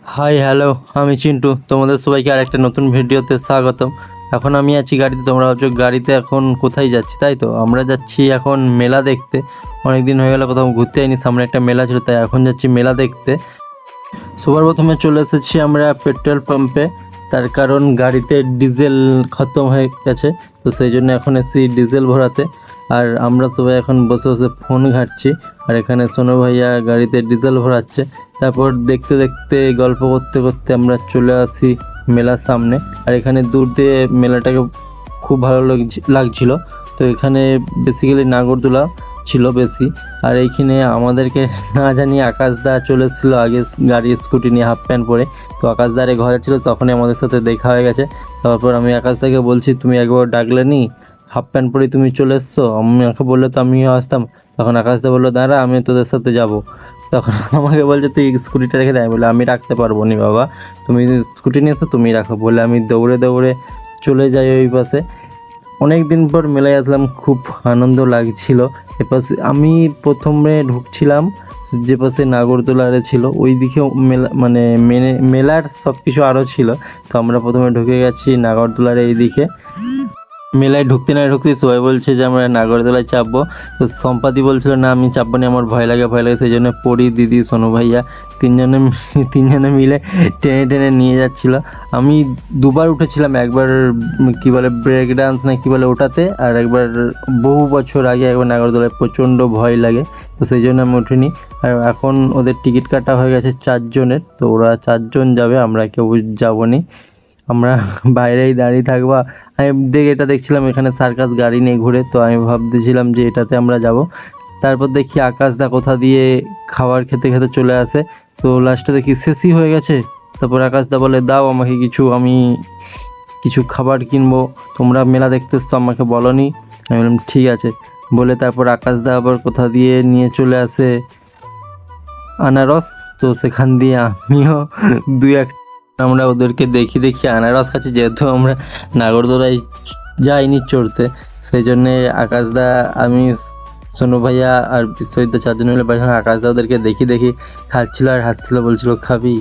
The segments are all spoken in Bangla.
হাই হ্যালো, আমি চিন্টু। তোমাদের সবাইকে আরেকটা নতুন ভিডিওতে স্বাগতম। এখন আমি আছি গাড়িতে। তোমরা ভাবছো গাড়িতে এখন কোথায় যাচ্ছি, তাই তো? আমরা যাচ্ছি এখন মেলা দেখতে। অনেক দিন হয়ে গেল কোথাও ঘুরতে যাইনি, সামনে একটা মেলা ছিল, তাই এখন যাচ্ছি মেলা দেখতে। সবার প্রথমে চলে এসেছি আমরা পেট্রোল পাম্পে, তার কারণ গাড়িতে ডিজেল খতম হয়ে গেছে, তো সেই জন্য এখন এসেছি ডিজেল ভরাতে। আর আমরা সবাই এখন বসে বসে ফোন ঘাঁটছি, আর এখানে সোনু ভাইয়া গাড়িতে ডিজেল ভরাচ্ছে। তারপর দেখতে দেখতে গল্প করতে করতে আমরা চলে আসি মেলার সামনে। আর এখানে দূর দিয়ে মেলাটাকে খুব ভালো লাগছিল। তো এখানে বেসিক্যালি নাগরদোলা ছিল বেশি। আর এইখানে আমাদেরকে না জানিয়ে আকাশদা চলে এসেছিলো আগে গাড়ি স্কুটি নিয়ে, হাফ প্যান্ট পরে। তো আকাশদারে ঘরে ছিল, তখনই আমাদের সাথে দেখা হয়ে গেছে। তারপর আমি আকাশদাকে বলছি, তুমি একবার ডাকলে নি, হাফ প্যান্ট পরে তুমি চলে এসছো। আমাকে বললে তো আমিও আসতাম। তখন আকাশদা বললো, দাঁড়া আমি তোদের সাথে যাব। তখন আমাকে বলছে, তুই স্কুটিটা রেখে দেয়। বলে, আমি রাখতে পারবো নি বাবা, তুমি স্কুটি নিয়ে এসো, তুমি রাখো। বলে আমি দৌড়ে দৌড়ে চলে যাই ওই পাশে। অনেক দিন পর মেলায় আসলাম, খুব আনন্দ লাগছিল। এপাশে আমি প্রথমে ঢুকছিলাম যে পাশে নাগরদোলারে ছিল, ওই দিকেও মেলা মানে মেলার সব কিছু আরও ছিল। তো আমরা প্রথমে ঢুকে গেছি নাগরদোলার এই দিকে। মেলায় ঢুকতে না ঢুকতে সবাই বলছে যে আমরা নাগরদোলায় চাপবো। তো সম্পাদি বলছিল, না আমি চাপবো না, আমার ভয় লাগে ভয় লাগে। সেই জন্য পরি, দিদি, সোনু ভাইয়া তিনজনে মিলে টেনে টেনে নিয়ে যাচ্ছিল। আমি দুবার উঠেছিলাম, একবার কি বলে ব্রেক ডান্স না কি বলে ওটাতে, আর একবার বহু বছর আগে একবার নাগরদোলায় প্রচণ্ড ভয় লাগে, তো সেই জন্য আমি উঠিনি। আর এখন ওদের টিকিট কাটা হয়ে গেছে 4 জনের, তো ওরা 4 জন যাবে, আমরা কেউ যাবো নি, আমরা বাইরেই দাঁড়িয়ে থাকবো। আমি এটা দেখছিলাম এখানে সার্কাস গাড়ি নিয়ে ঘুরে, তো আমি ভাবতেছিলাম যে এটাতে আমরা যাব। তারপর দেখি আকাশদা কোথা দিয়ে খাবার খেতে খেতে চলে আসে, তো লাস্টে দেখি শেষই হয়ে গেছে। তারপর আকাশদা বলে, দাও আমাকে কিছু, আমি কিছু খাবার কিনবো, তোমরা মেলা দেখতে এসছো, আমাকে বলনি। আমি বললাম ঠিক আছে বলে, তারপর আকাশদা আবার কোথা দিয়ে নিয়ে চলে আসে আনারস। তো সেখান দিয়ে আমিও দুই এক আমরা ওদেরকে দেখি দেখি আনারস খাচ্ছি, যেহেতু আমরা নাগরদোলায় যাইনি চড়তে। সেই জন্যে আকাশদা, আমি, সোনু ভাইয়া আর বিশ্বজিৎদা 4 জন মিলে বাড়ি। আকাশদা ওদেরকে দেখি দেখি খাচ্ছিল আর হাসছিল, বলছিল খাবি।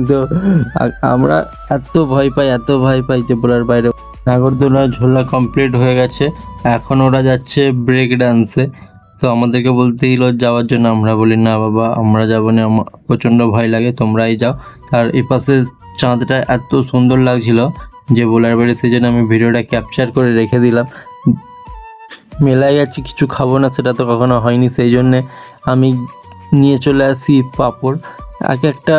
তো আমরা এত ভয় পাই যে বলার বাইরে। নাগরদোলার ঝোলা কমপ্লিট হয়ে গেছে, এখন ওরা যাচ্ছে ব্রেক ডান্সে। তো আমাদেরকে বলতে এলো যাওয়ার জন্য, আমরা বলি না বাবা আমরা যাবো না, আমার প্রচণ্ড ভয় লাগে, তোমরাই যাও। আর এই পাশে চাঁদটা এত সুন্দর লাগছিল যে বলার বাইরে, সেই জন্য আমি ভিডিওটা ক্যাপচার করে রেখে দিলাম। মেলায় যাচ্ছি কিছু খাবো না, সেটা তো কখনো হয়নি, সেই জন্যে আমি নিয়ে চলে আসি পাঁপড়। এক একটা